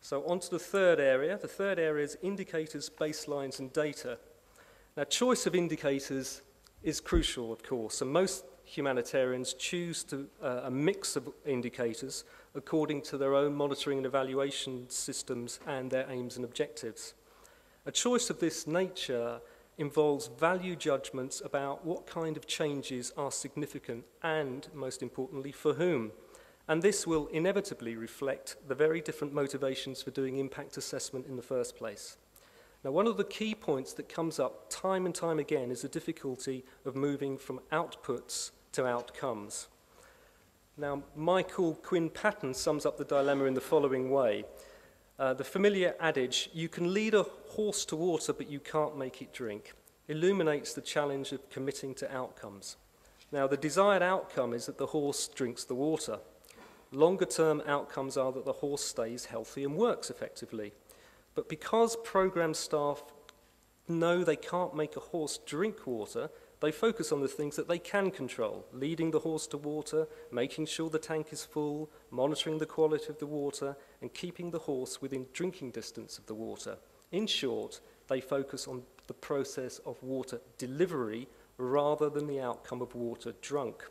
So on to the third area. The third area is indicators, baselines, and data. Now, choice of indicators is crucial, of course, and most humanitarians choose a mix of indicators according to their own monitoring and evaluation systems and their aims and objectives. A choice of this nature involves value judgments about what kind of changes are significant and, most importantly, for whom. And this will inevitably reflect the very different motivations for doing impact assessment in the first place. Now, one of the key points that comes up time and time again is the difficulty of moving from outputs to outcomes. Now, Michael Quinn Patton sums up the dilemma in the following way. The familiar adage, "You can lead a horse to water, but you can't make it drink," illuminates the challenge of committing to outcomes. Now, the desired outcome is that the horse drinks the water. Longer-term outcomes are that the horse stays healthy and works effectively. But because program staff know they can't make a horse drink water, they focus on the things that they can control, leading the horse to water, making sure the tank is full, monitoring the quality of the water, and keeping the horse within drinking distance of the water. In short, they focus on the process of water delivery rather than the outcome of water drunk.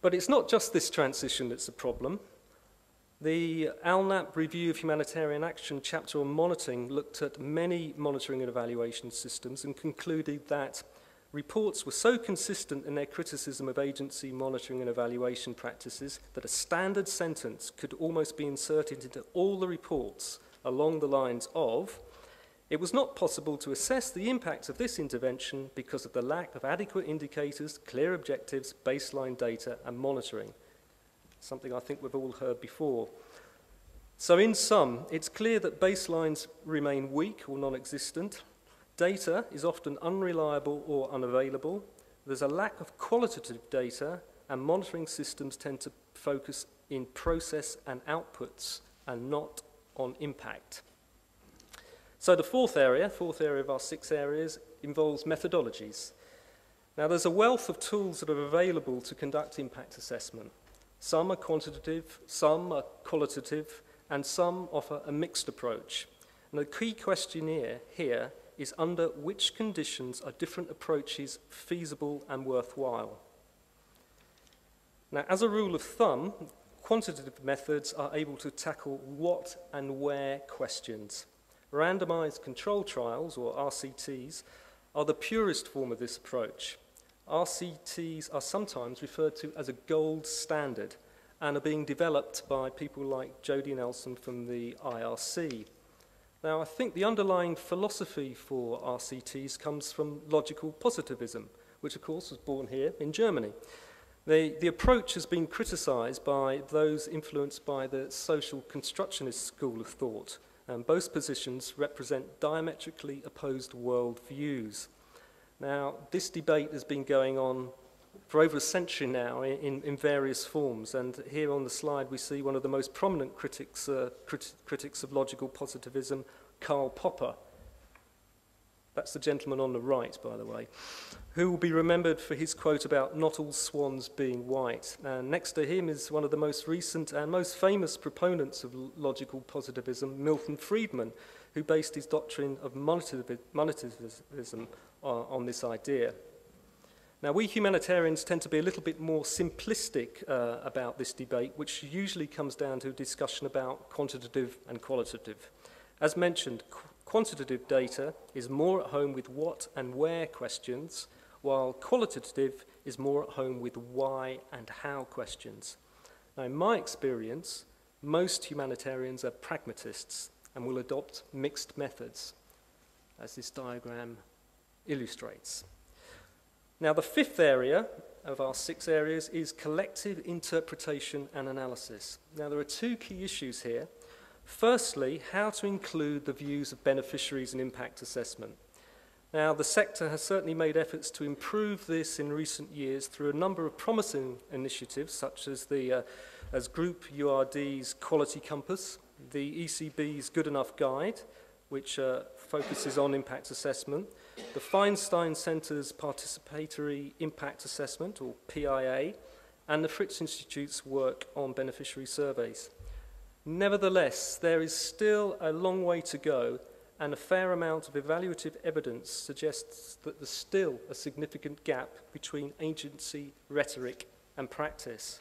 But it's not just this transition that's a problem. The ALNAP Review of Humanitarian Action chapter on monitoring looked at many monitoring and evaluation systems and concluded that reports were so consistent in their criticism of agency monitoring and evaluation practices that a standard sentence could almost be inserted into all the reports along the lines of, "It was not possible to assess the impact of this intervention because of the lack of adequate indicators, clear objectives, baseline data, and monitoring." Something I think we've all heard before. So in sum, it's clear that baselines remain weak or non-existent. Data is often unreliable or unavailable. There's a lack of qualitative data, and monitoring systems tend to focus in process and outputs and not on impact. So the fourth area of our 6 areas, involves methodologies. Now, there's a wealth of tools that are available to conduct impact assessment. Some are quantitative, some are qualitative, and some offer a mixed approach. And the key question here is under which conditions are different approaches feasible and worthwhile. Now, as a rule of thumb, quantitative methods are able to tackle what and where questions. Randomized control trials, or RCTs, are the purest form of this approach. RCTs are sometimes referred to as a gold standard and are being developed by people like Jody Nelson from the IRC. Now, I think the underlying philosophy for RCTs comes from logical positivism, which of course was born here in Germany. The approach has been criticized by those influenced by the social constructionist school of thought, and both positions represent diametrically opposed world views. Now, this debate has been going on for over a century now in various forms, and here on the slide we see one of the most prominent critics of logical positivism, Karl Popper. That's the gentleman on the right, by the way, who will be remembered for his quote about not all swans being white. And next to him is one of the most recent and most famous proponents of logical positivism, Milton Friedman, who based his doctrine of monetization on this idea. Now, we humanitarians tend to be a little bit more simplistic about this debate, which usually comes down to a discussion about quantitative and qualitative. As mentioned, quantitative data is more at home with what and where questions, while qualitative is more at home with why and how questions. Now, in my experience, most humanitarians are pragmatists and will adopt mixed methods, as this diagram illustrates. Now, the fifth area of our 6 areas is collective interpretation and analysis. Now, there are 2 key issues here. Firstly, how to include the views of beneficiaries in impact assessment. Now, the sector has certainly made efforts to improve this in recent years through a number of promising initiatives, such as as Group URD's Quality Compass, the ECB's Good Enough Guide, which focuses on impact assessment, the Feinstein Centre's Participatory Impact Assessment, or PIA, and the Fritz Institute's work on beneficiary surveys. Nevertheless, there is still a long way to go, and a fair amount of evaluative evidence suggests that there's still a significant gap between agency, rhetoric, and practice.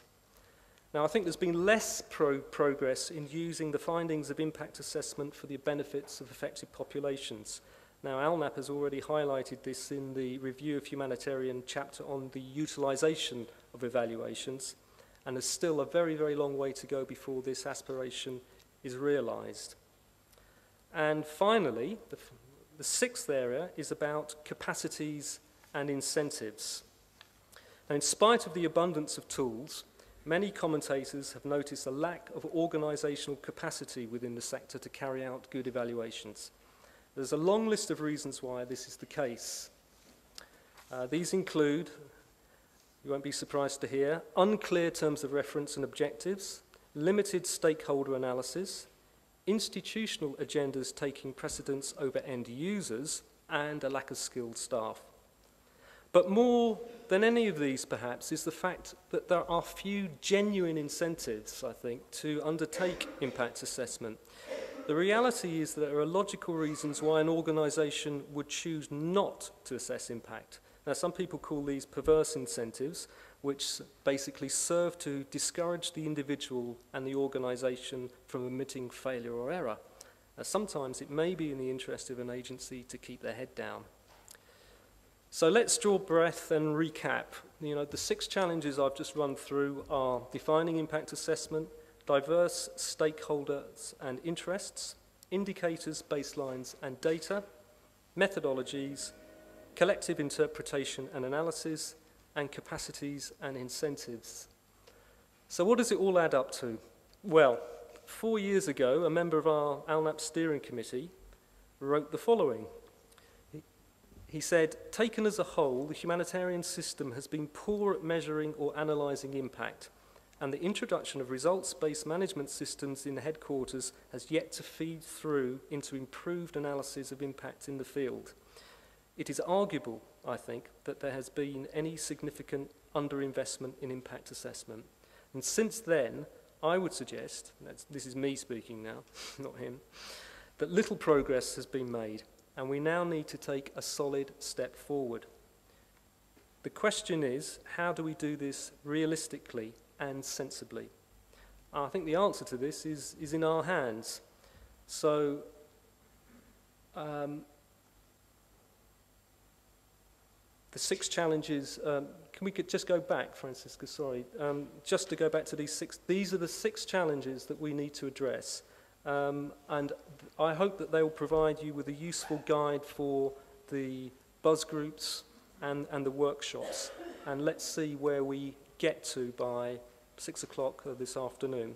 Now, I think there's been less progress in using the findings of impact assessment for the benefits of affected populations. Now, ALNAP has already highlighted this in the Review of Humanitarian chapter on the utilisation of evaluations, and there's still a very, very long way to go before this aspiration is realised. And finally, the sixth area is about capacities and incentives. Now, in spite of the abundance of tools, many commentators have noticed a lack of organisational capacity within the sector to carry out good evaluations. There's a long list of reasons why this is the case. These include, you won't be surprised to hear, unclear terms of reference and objectives, limited stakeholder analysis, institutional agendas taking precedence over end users, and a lack of skilled staff. But more than any of these, perhaps, is the fact that there are few genuine incentives, I think, to undertake impact assessment. The reality is that there are logical reasons why an organisation would choose not to assess impact. Now, some people call these perverse incentives, which basically serve to discourage the individual and the organisation from admitting failure or error. Sometimes it may be in the interest of an agency to keep their head down. So let's draw breath and recap. The 6 challenges I've just run through are defining impact assessment, diverse stakeholders and interests, indicators, baselines and data, methodologies, collective interpretation and analysis, and capacities and incentives. So what does it all add up to? Well, 4 years ago, a member of our ALNAP steering committee wrote the following. He said, taken as a whole, the humanitarian system has been poor at measuring or analysing impact, and the introduction of results-based management systems in the headquarters has yet to feed through into improved analysis of impact in the field. It is arguable, I think, that there has been any significant underinvestment in impact assessment. And since then, I would suggest, this is me speaking now, not him, that little progress has been made, and we now need to take a solid step forward. The question is, how do we do this realistically and sensibly? I think the answer to this is in our hands. So, the 6 challenges, can we just go back, Francisca, sorry, just to go back to these 6, these are the 6 challenges that we need to address. And I hope that they will provide you with a useful guide for the buzz groups and the workshops. And let's see where we get to by 6 o'clock this afternoon.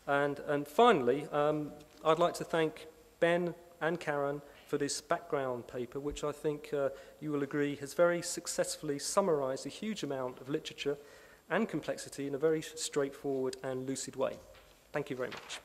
And finally, I'd like to thank Ben and Karen for this background paper, which I think you will agree has very successfully summarised a huge amount of literature and complexity in a very straightforward and lucid way. Thank you very much.